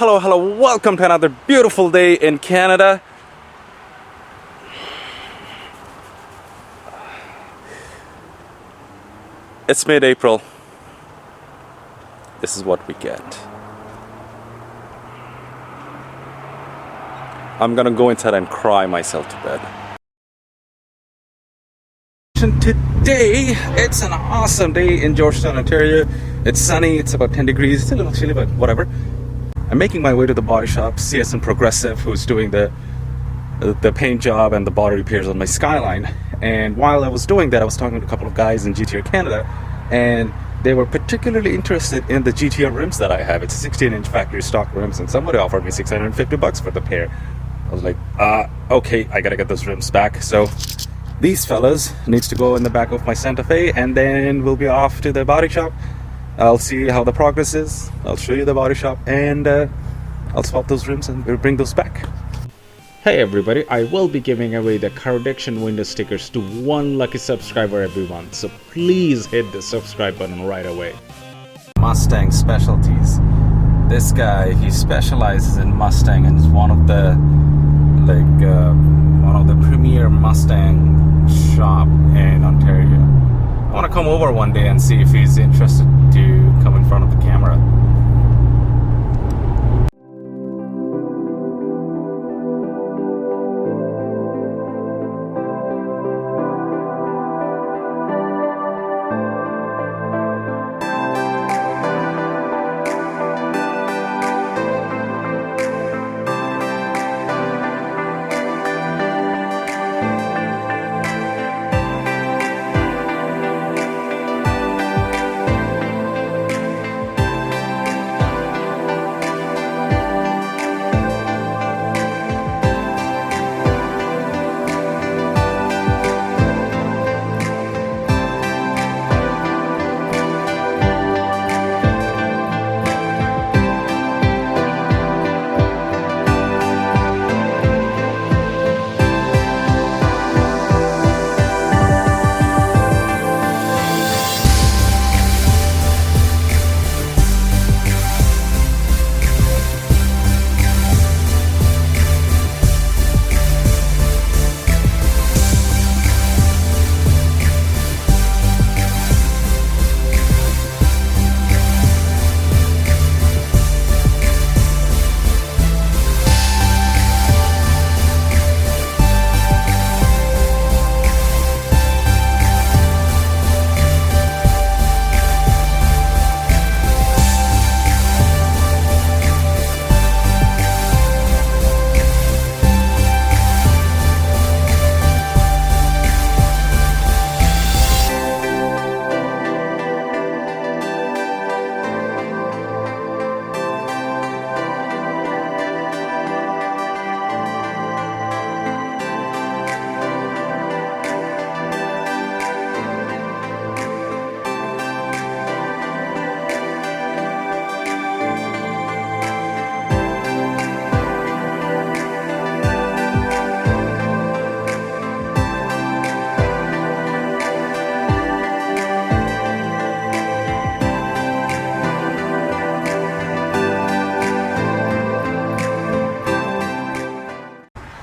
Hello. Welcome to another beautiful day in Canada. It's mid-April. This is what we get. I'm gonna go inside and cry myself to bed. Today, it's an awesome day in Georgetown, Ontario. It's sunny, it's about 10 degrees, it's a little chilly, but whatever. I'm making my way to the body shop, CS and Progressive, who's doing the paint job and the body repairs on my Skyline. And while I was doing that, I was talking to a couple of guys in GTR Canada, and they were particularly interested in the GTR rims that I have. It's 16-inch factory stock rims, and somebody offered me $650 for the pair. I was like, okay, I gotta get those rims back. So these fellas needs to go in the back of my Santa Fe, and then we'll be off to the body shop. I'll see how the progress is. I'll show you the body shop, and I'll swap those rims and we'll bring those back. Hey everybody, I will be giving away the car addiction window stickers to one lucky subscriber every month, so please hit the subscribe button right away. Mustang specialties. This guy, he specializes in Mustang and is one of the premier Mustang shop in Ontario. I want to come over one day and see if he's interested to come in front of the camera.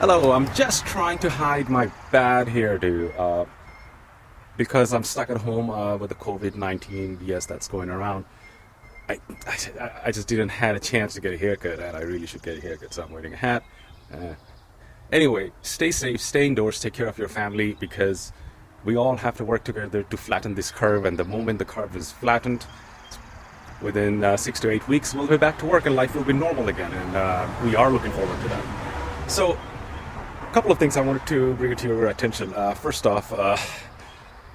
Hello, I'm just trying to hide my bad hairdo because I'm stuck at home with the COVID-19 BS that's going around. I just didn't have a chance to get a haircut, and I really should get a haircut, so I'm wearing a hat. Anyway, stay safe, stay indoors, take care of your family, because we all have to work together to flatten this curve, and the moment the curve is flattened, within 6 to 8 weeks, we'll be back to work and life will be normal again, and we are looking forward to that. So, a couple of things I wanted to bring to your attention. First off,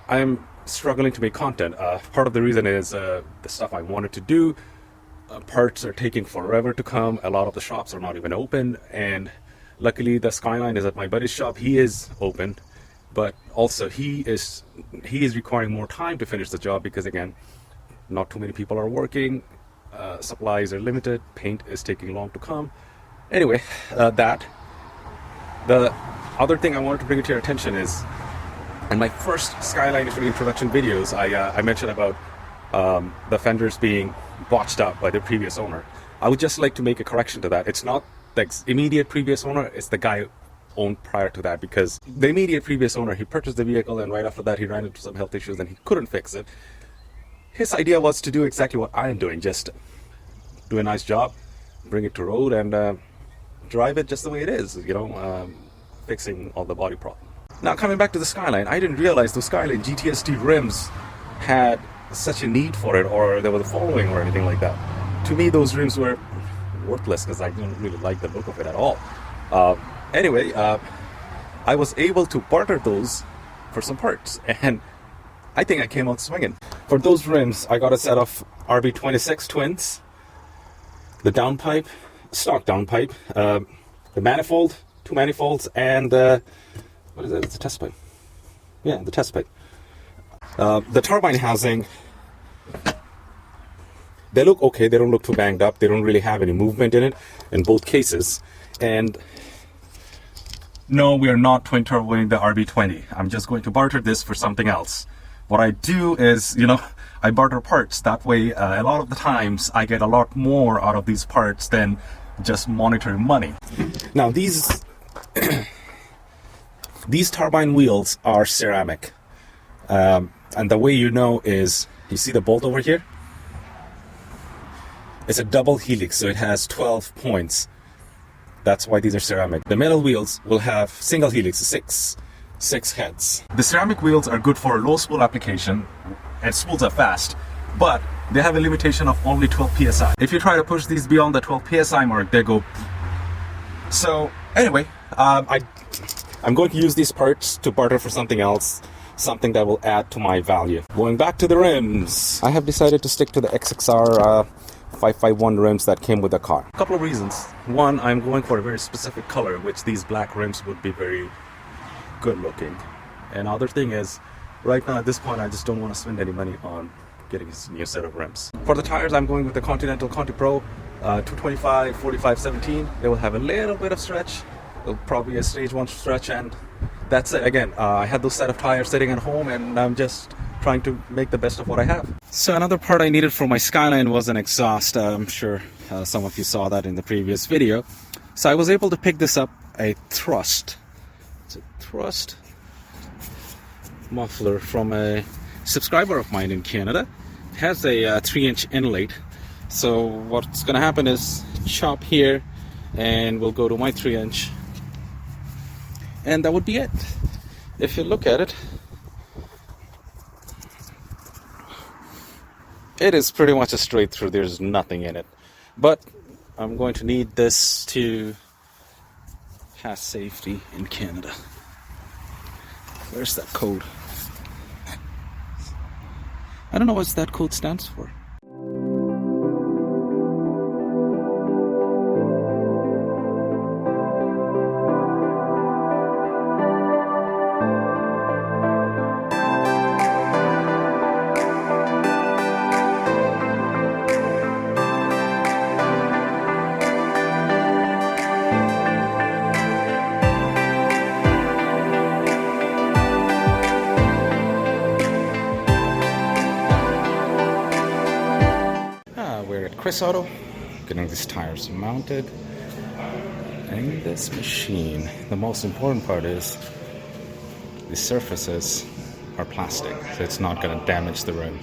I'm struggling to make content. Part of the reason is the stuff I wanted to do, parts are taking forever to come. A lot of the shops are not even open, and luckily the Skyline is at my buddy's shop. He is open, but also he is requiring more time to finish the job because, again, not too many people are working, supplies are limited, paint is taking long to come. Anyway, the other thing I wanted to bring to your attention is, in my first Skyline introduction videos, I mentioned about the fenders being botched up by the previous owner. I would just like to make a correction to that. It's not the immediate previous owner, it's the guy who owned prior to that, because the immediate previous owner, he purchased the vehicle and right after that he ran into some health issues and he couldn't fix it. His idea was to do exactly what I am doing, just do a nice job, bring it to road and drive it just the way it is, fixing all the body problem. Now coming back to the Skyline, I didn't realize the Skyline GTST rims had such a need for it, or they were the following or anything like that. To me, those rims were worthless because I didn't really like the look of it at all. Anyway, I was able to barter those for some parts, and I think I came out swinging. For those rims, I got a set of RB26 twins, the downpipe, stock downpipe, the manifold, 2 manifolds, and what is it? It's a test pipe. Yeah, the test pipe. The turbine housing, they look okay. They don't look too banged up. They don't really have any movement in it in both cases. And no, we are not twin turboing the RB20. I'm just going to barter this for something else. What I do is, I barter parts. That way, a lot of the times, I get a lot more out of these parts than just monetary money. Now, these turbine wheels are ceramic. And the way you know is, you see the bolt over here? It's a double helix, so it has 12 points. That's why these are ceramic. The metal wheels will have single helix, six heads. The ceramic wheels are good for low spool application, and spools are fast, but they have a limitation of only 12 psi. If you try to push these beyond the 12 psi mark, they go. So anyway, I'm going to use these parts to barter for something else, something that will add to my value. Going back to the rims, I have decided to stick to the XXR 551 rims that came with the car. A couple of reasons. One, I'm going for a very specific color, which these black rims would be very good looking. And other thing is, right now at this point, I just don't want to spend any money on getting a new set of rims. For the tires, I'm going with the Continental Conti Pro 225 45 17. They will have a little bit of stretch. It'll probably be a stage 1 stretch, and that's it. Again, I had those set of tires sitting at home, and I'm just trying to make the best of what I have. So another part I needed for my Skyline was an exhaust. I'm sure some of you saw that in the previous video. So I was able to pick this up, a thrust. It's a thrust muffler from a subscriber of mine in Canada. It has a 3-inch inlay. So what's going to happen is chop here, and we'll go to my 3-inch. And that would be it. If you look at it, it is pretty much a straight through. There's nothing in it. But I'm going to need this to pass safety in Canada. Where's that code? I don't know what that code stands for. Chris Auto, getting these tires mounted, and this machine. The most important part is the surfaces are plastic, so it's not going to damage the rim.